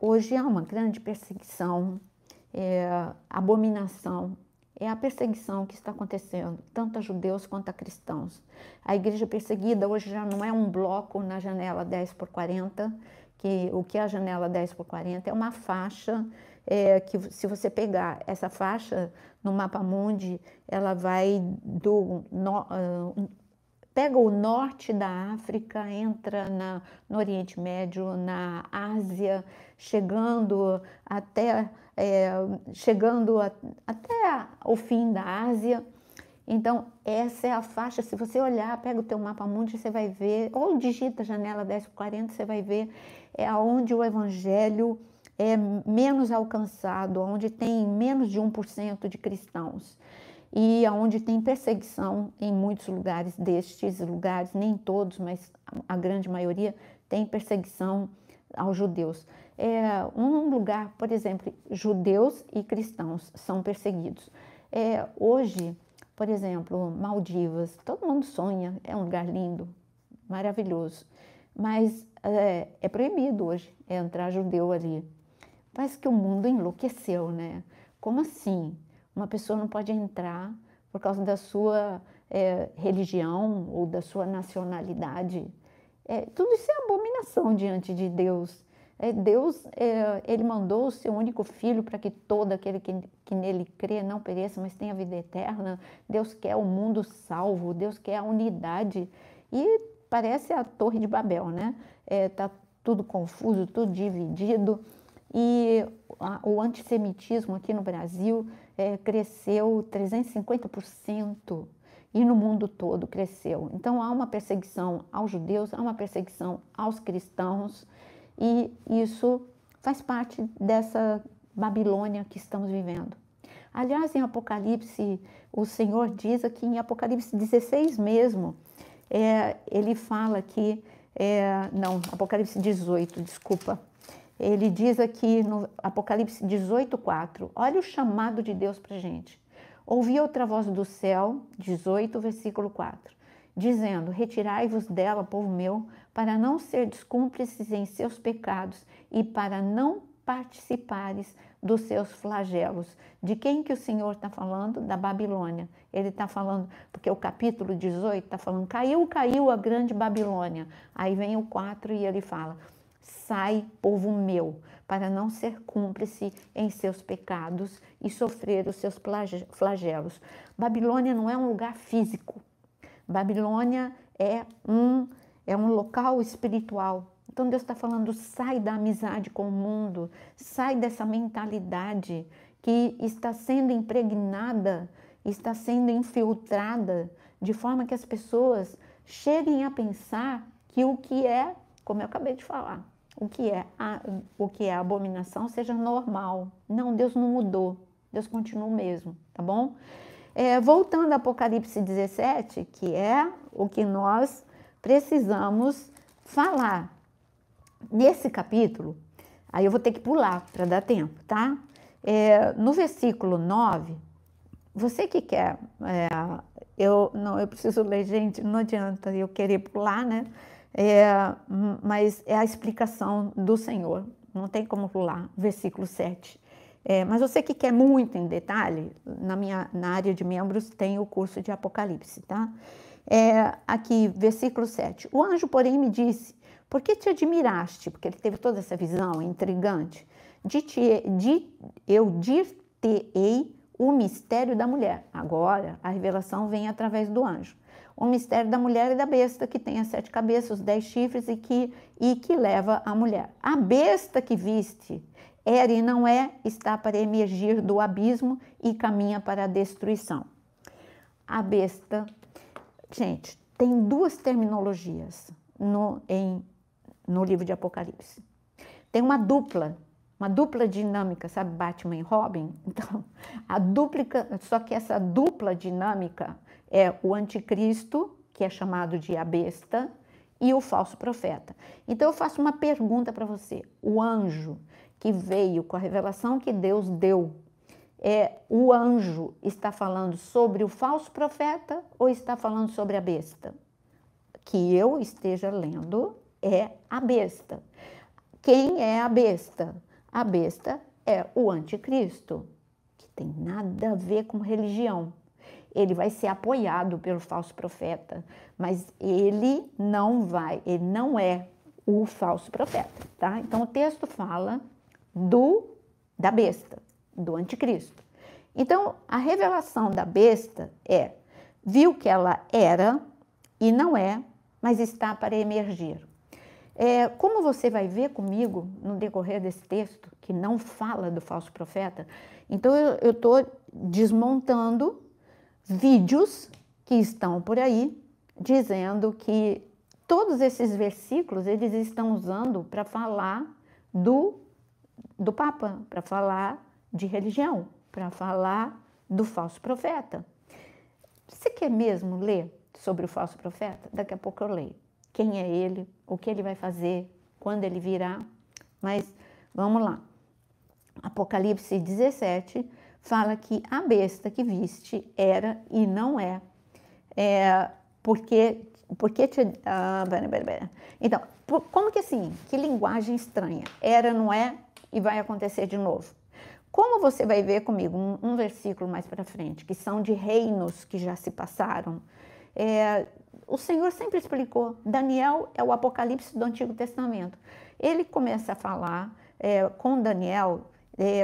hoje há uma grande perseguição, abominação. É a perseguição que está acontecendo, tanto a judeus quanto a cristãos. A igreja perseguida hoje já não é um bloco na janela 10x40, que o que é a janela 10x40 é uma faixa que, se você pegar essa faixa no mapa mundi, ela vai pega o norte da África, entra no Oriente Médio, na Ásia, chegando até o fim da Ásia. Então, essa é a faixa. Se você olhar, pega o teu mapa mundi, você vai ver, ou digita janela 10x40, você vai ver onde o evangelho é menos alcançado, onde tem menos de 1% de cristãos. E onde tem perseguição em muitos lugares destes lugares, nem todos, mas a grande maioria, tem perseguição aos judeus. Um lugar, por exemplo, judeus e cristãos são perseguidos. Hoje, por exemplo, Maldivas, todo mundo sonha, é um lugar lindo, maravilhoso, mas é proibido hoje entrar judeu ali. Parece que o mundo enlouqueceu, né? Como assim? Uma pessoa não pode entrar por causa da sua religião ou da sua nacionalidade. Tudo isso é abominação diante de Deus. Deus, ele mandou o seu único filho para que todo aquele que nele crê não pereça, mas tenha vida eterna. Deus quer o mundo salvo, Deus quer a unidade. E parece a Torre de Babel, né? Tá tudo confuso, tudo dividido. E o antissemitismo aqui no Brasil cresceu 350% e no mundo todo cresceu. Então há uma perseguição aos judeus, há uma perseguição aos cristãos e isso faz parte dessa Babilônia que estamos vivendo. Aliás, em Apocalipse, o Senhor diz aqui em Apocalipse 16 mesmo, ele fala aqui, Apocalipse 18, desculpa. Ele diz aqui no Apocalipse 18:4, olha o chamado de Deus para a gente. Ouvi outra voz do céu, 18, versículo 4, dizendo, retirai-vos dela, povo meu, para não serdes cúmplices em seus pecados e para não participares dos seus flagelos. De quem que o Senhor está falando? Da Babilônia. Ele está falando, porque o capítulo 18 está falando, caiu a grande Babilônia. Aí vem o 4 e ele fala, sai, povo meu, para não ser cúmplice em seus pecados e sofrer os seus flagelos. Babilônia não é um lugar físico. Babilônia é um local espiritual. Então Deus está falando, sai da amizade com o mundo, sai dessa mentalidade que está sendo impregnada, está sendo infiltrada, de forma que as pessoas cheguem a pensar que o que é, como eu acabei de falar, o que é abominação seja normal. Não, Deus não mudou, Deus continua o mesmo, tá bom? Voltando a Apocalipse 17, que é o que nós precisamos falar. Nesse capítulo, aí eu vou ter que pular para dar tempo, tá? No versículo 9, você que quer, eu preciso ler, gente, não adianta eu querer pular, né? Mas é a explicação do Senhor, não tem como pular, versículo 7. Mas você que quer muito em detalhe, na área de membros tem o curso de Apocalipse, tá? Aqui, versículo 7. O anjo, porém, me disse, por que te admiraste? Porque ele teve toda essa visão intrigante. Eu dir-te-ei o mistério da mulher. Agora, a revelação vem através do anjo. O mistério da mulher e da besta, que tem as 7 cabeças, os 10 chifres e que leva a mulher. A besta que viste era e não está para emergir do abismo e caminha para a destruição. A besta, gente, tem 2 terminologias no livro de Apocalipse. Tem uma dupla dinâmica, sabe, Batman e Robin? Então, só que essa dupla dinâmica é o anticristo, que é chamado de a besta, e o falso profeta. Então eu faço uma pergunta para você. O anjo que veio com a revelação que Deus deu, o anjo está falando sobre o falso profeta ou está falando sobre a besta? Que eu esteja lendo é a besta. Quem é a besta? A besta é o anticristo, que tem nada a ver com religião. Ele vai ser apoiado pelo falso profeta, mas ele não é o falso profeta, tá? Então o texto fala da besta, do anticristo. Então a revelação da besta viu que ela era e não é, mas está para emergir. Como você vai ver comigo no decorrer desse texto, que não fala do falso profeta, então eu estou desmontando vídeos que estão por aí, dizendo que todos esses versículos eles estão usando para falar do Papa, para falar de religião, para falar do falso profeta. Você quer mesmo ler sobre o falso profeta? Daqui a pouco eu leio. Quem é ele, o que ele vai fazer, quando ele virá. Mas vamos lá. Apocalipse 17 fala que a besta que viste era e não é. Então, como que assim? Que linguagem estranha. Era, não é e vai acontecer de novo. Como você vai ver comigo um versículo mais para frente, que são de reinos que já se passaram, o Senhor sempre explicou. Daniel é o Apocalipse do Antigo Testamento. Ele começa a falar com Daniel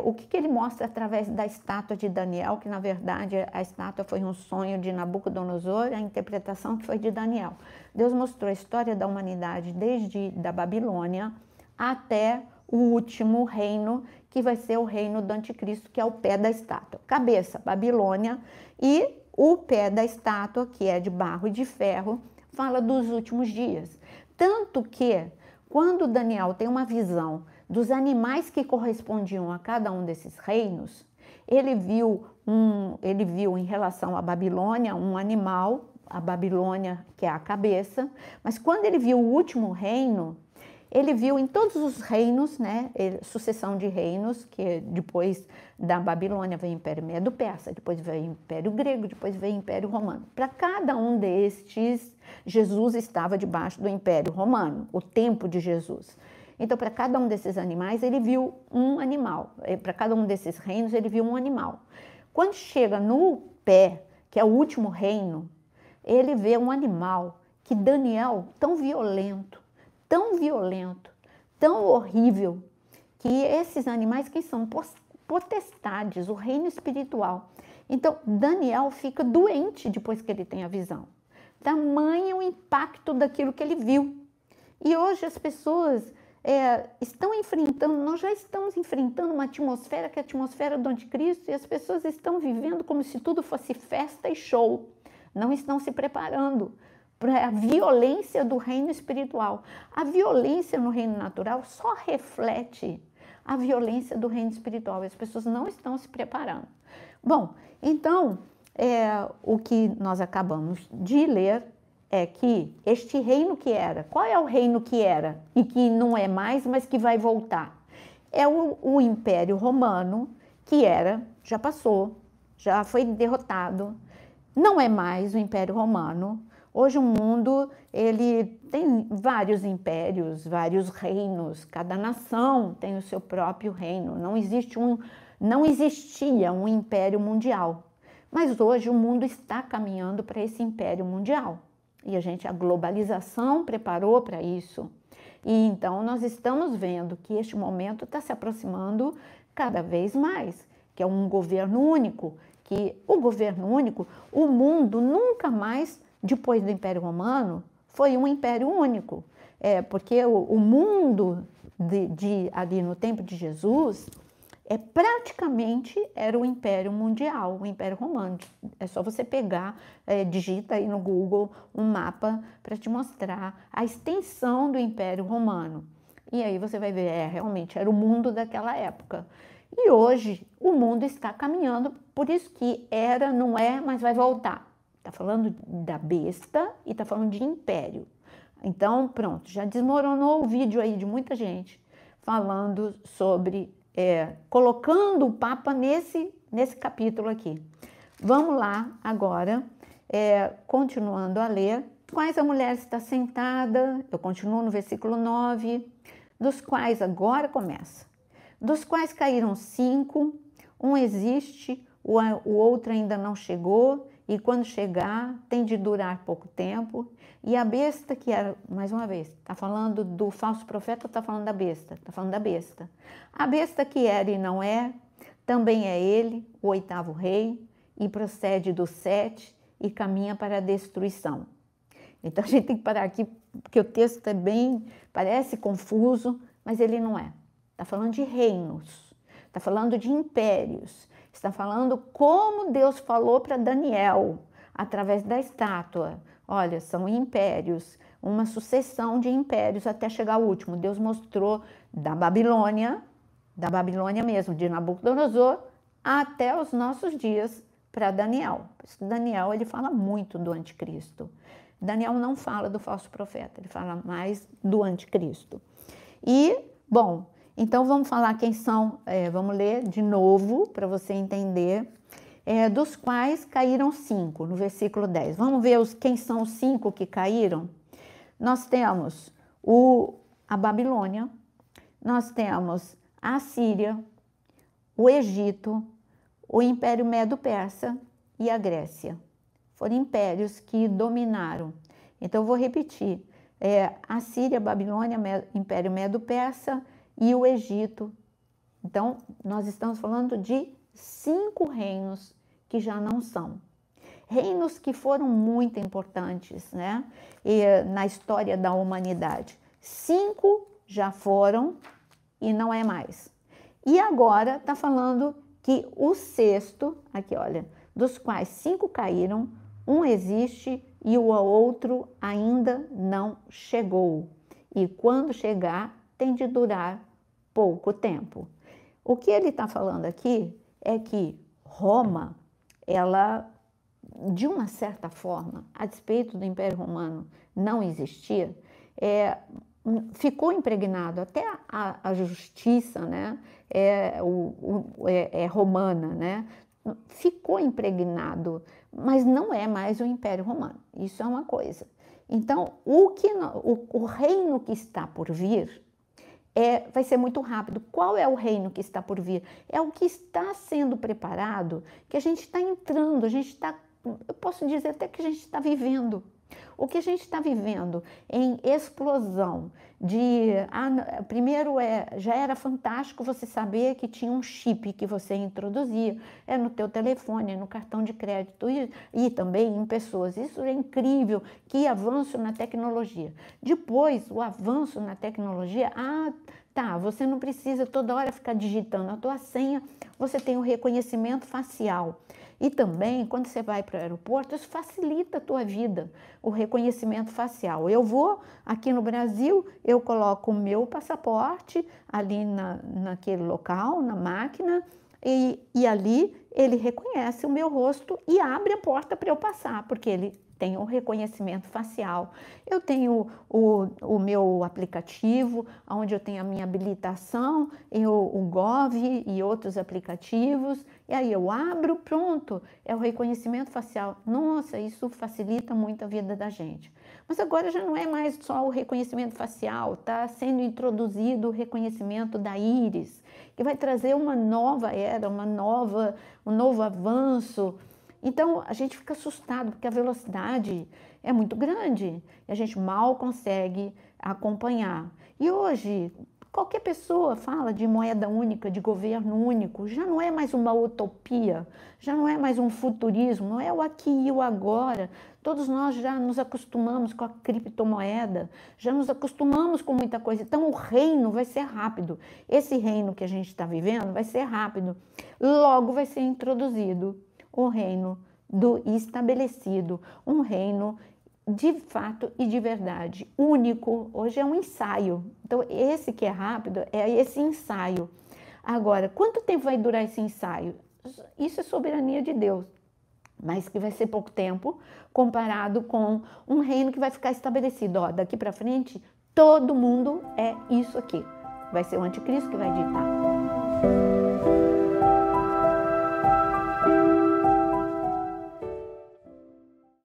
o que ele mostra através da estátua de Daniel, que na verdade a estátua foi um sonho de Nabucodonosor, a interpretação que foi de Daniel. Deus mostrou a história da humanidade desde da Babilônia até o último reino, que vai ser o reino do anticristo, que é o pé da estátua. Cabeça, Babilônia, e o pé da estátua, que é de barro e de ferro, fala dos últimos dias. Tanto que, quando Daniel tem uma visão dos animais que correspondiam a cada um desses reinos, ele viu em relação à Babilônia um animal, a Babilônia, que é a cabeça, mas quando ele viu o último reino, ele viu em todos os reinos, né, sucessão de reinos, que depois da Babilônia vem o Império Medo-Persa, depois vem o Império Grego, depois vem o Império Romano. Para cada um destes, Jesus estava debaixo do Império Romano, o tempo de Jesus. Então, para cada um desses animais, ele viu um animal. Para cada um desses reinos, ele viu um animal. Quando chega no pé, que é o último reino, ele vê um animal que Daniel, tão violento, tão horrível, que esses animais que são potestades, o reino espiritual. Então, Daniel fica doente depois que ele tem a visão. Tamanho o impacto daquilo que ele viu. E hoje as pessoas estão enfrentando, nós já estamos enfrentando uma atmosfera que é a atmosfera do anticristo, e as pessoas estão vivendo como se tudo fosse festa e show. Não estão se preparando para a violência do reino espiritual. A violência no reino natural só reflete a violência do reino espiritual. As pessoas não estão se preparando. Bom, então, o que nós acabamos de ler é que este reino que era, qual é o reino que era e que não é mais, mas que vai voltar? É o Império Romano, que já passou, já foi derrotado, não é mais o Império Romano. Hoje o mundo, ele tem vários impérios, vários reinos, cada nação tem o seu próprio reino, não existia um império mundial, mas hoje o mundo está caminhando para esse império mundial, e a globalização preparou para isso, e então nós estamos vendo que este momento está se aproximando cada vez mais, que é um governo único, o mundo nunca mais, depois do Império Romano, foi um império único, porque o mundo ali no tempo de Jesus praticamente era o Império Mundial, o Império Romano. É só você pegar, digita aí no Google um mapa para te mostrar a extensão do Império Romano. E aí você vai ver, realmente era o mundo daquela época. E hoje o mundo está caminhando, por isso que não é, mas vai voltar. Está falando da besta e está falando de império. Então, pronto, já desmoronou o vídeo aí de muita gente falando sobre, colocando o Papa nesse capítulo aqui. Vamos lá agora, continuando a ler. Quais a mulher está sentada, eu continuo no versículo 9, dos quais agora começa. dos quais caíram 5, um existe, o outro ainda não chegou, e quando chegar tem de durar pouco tempo. E a besta que era, mais uma vez, está falando do falso profeta ou está falando da besta? Está falando da besta. A besta que era e não é, também é ele, o 8º rei, e procede do 7 e caminha para a destruição. Então a gente tem que parar aqui, porque o texto é bem, parece confuso, mas ele não é. Está falando de reinos, está falando de impérios, está falando como Deus falou para Daniel, através da estátua. Olha, são impérios, uma sucessão de impérios até chegar ao último. Deus mostrou da Babilônia mesmo, de Nabucodonosor, até os nossos dias para Daniel. Daniel, ele fala muito do anticristo. Daniel não fala do falso profeta, ele fala mais do anticristo. E, bom, então vamos falar quem são, vamos ler de novo para você entender, dos quais caíram 5, no versículo 10. Vamos ver quem são os 5 que caíram? Nós temos a Babilônia, nós temos a Síria, o Egito, o Império Medo-Persa e a Grécia. Foram impérios que dominaram. Então, eu vou repetir. A Síria, a Babilônia, Império Medo-Persa e o Egito. Então, nós estamos falando de 5 reinos que já não são. Reinos que foram muito importantes, né? Na história da humanidade. 5 já foram e não é mais. E agora está falando que o 6º, aqui olha, dos quais 5 caíram, um existe e o outro ainda não chegou. E quando chegar, tem de durar pouco tempo. O que ele está falando aqui é que Roma, ela, de uma certa forma, a despeito do Império Romano não existir, ficou impregnado, até a justiça, né, romana, né, ficou impregnado, mas não é mais o Império Romano. Isso é uma coisa. Então, o reino que está por vir vai ser muito rápido. Qual é o reino que está por vir? É o que está sendo preparado, que a gente está entrando, eu posso dizer até que a gente está vivendo. O que a gente está vivendo em explosão primeiro já era fantástico você saber que tinha um chip que você introduzia, no teu telefone, no cartão de crédito e também em pessoas. Isso é incrível, que avanço na tecnologia. Depois, o avanço na tecnologia, você não precisa toda hora ficar digitando a tua senha, você tem o reconhecimento facial. E também, quando você vai para o aeroporto, isso facilita a tua vida, o reconhecimento facial. Eu vou aqui no Brasil, eu coloco o meu passaporte ali naquele local, na máquina, e ali ele reconhece o meu rosto e abre a porta para eu passar, porque ele tem o reconhecimento facial. Eu tenho o meu aplicativo, onde eu tenho a minha habilitação, o Gov e outros aplicativos, e aí eu abro, pronto, é o reconhecimento facial. Nossa, isso facilita muito a vida da gente. Mas agora já não é mais só o reconhecimento facial, está sendo introduzido o reconhecimento da íris, que vai trazer uma nova era, um novo avanço. Então, a gente fica assustado, porque a velocidade é muito grande e a gente mal consegue acompanhar. E hoje, qualquer pessoa fala de moeda única, de governo único, já não é mais uma utopia, já não é mais um futurismo, não é o aqui e o agora. Todos nós já nos acostumamos com a criptomoeda, já nos acostumamos com muita coisa. Então, o reino vai ser rápido. Esse reino que a gente está vivendo vai ser rápido. Logo vai ser introduzido o reino do estabelecido, um reino de fato e de verdade, único. Hoje é um ensaio. Então, esse que é rápido é esse ensaio. Agora, quanto tempo vai durar esse ensaio? Isso é soberania de Deus, mas que vai ser pouco tempo comparado com um reino que vai ficar estabelecido. Daqui para frente, todo mundo é isso aqui. Vai ser o anticristo que vai ditar.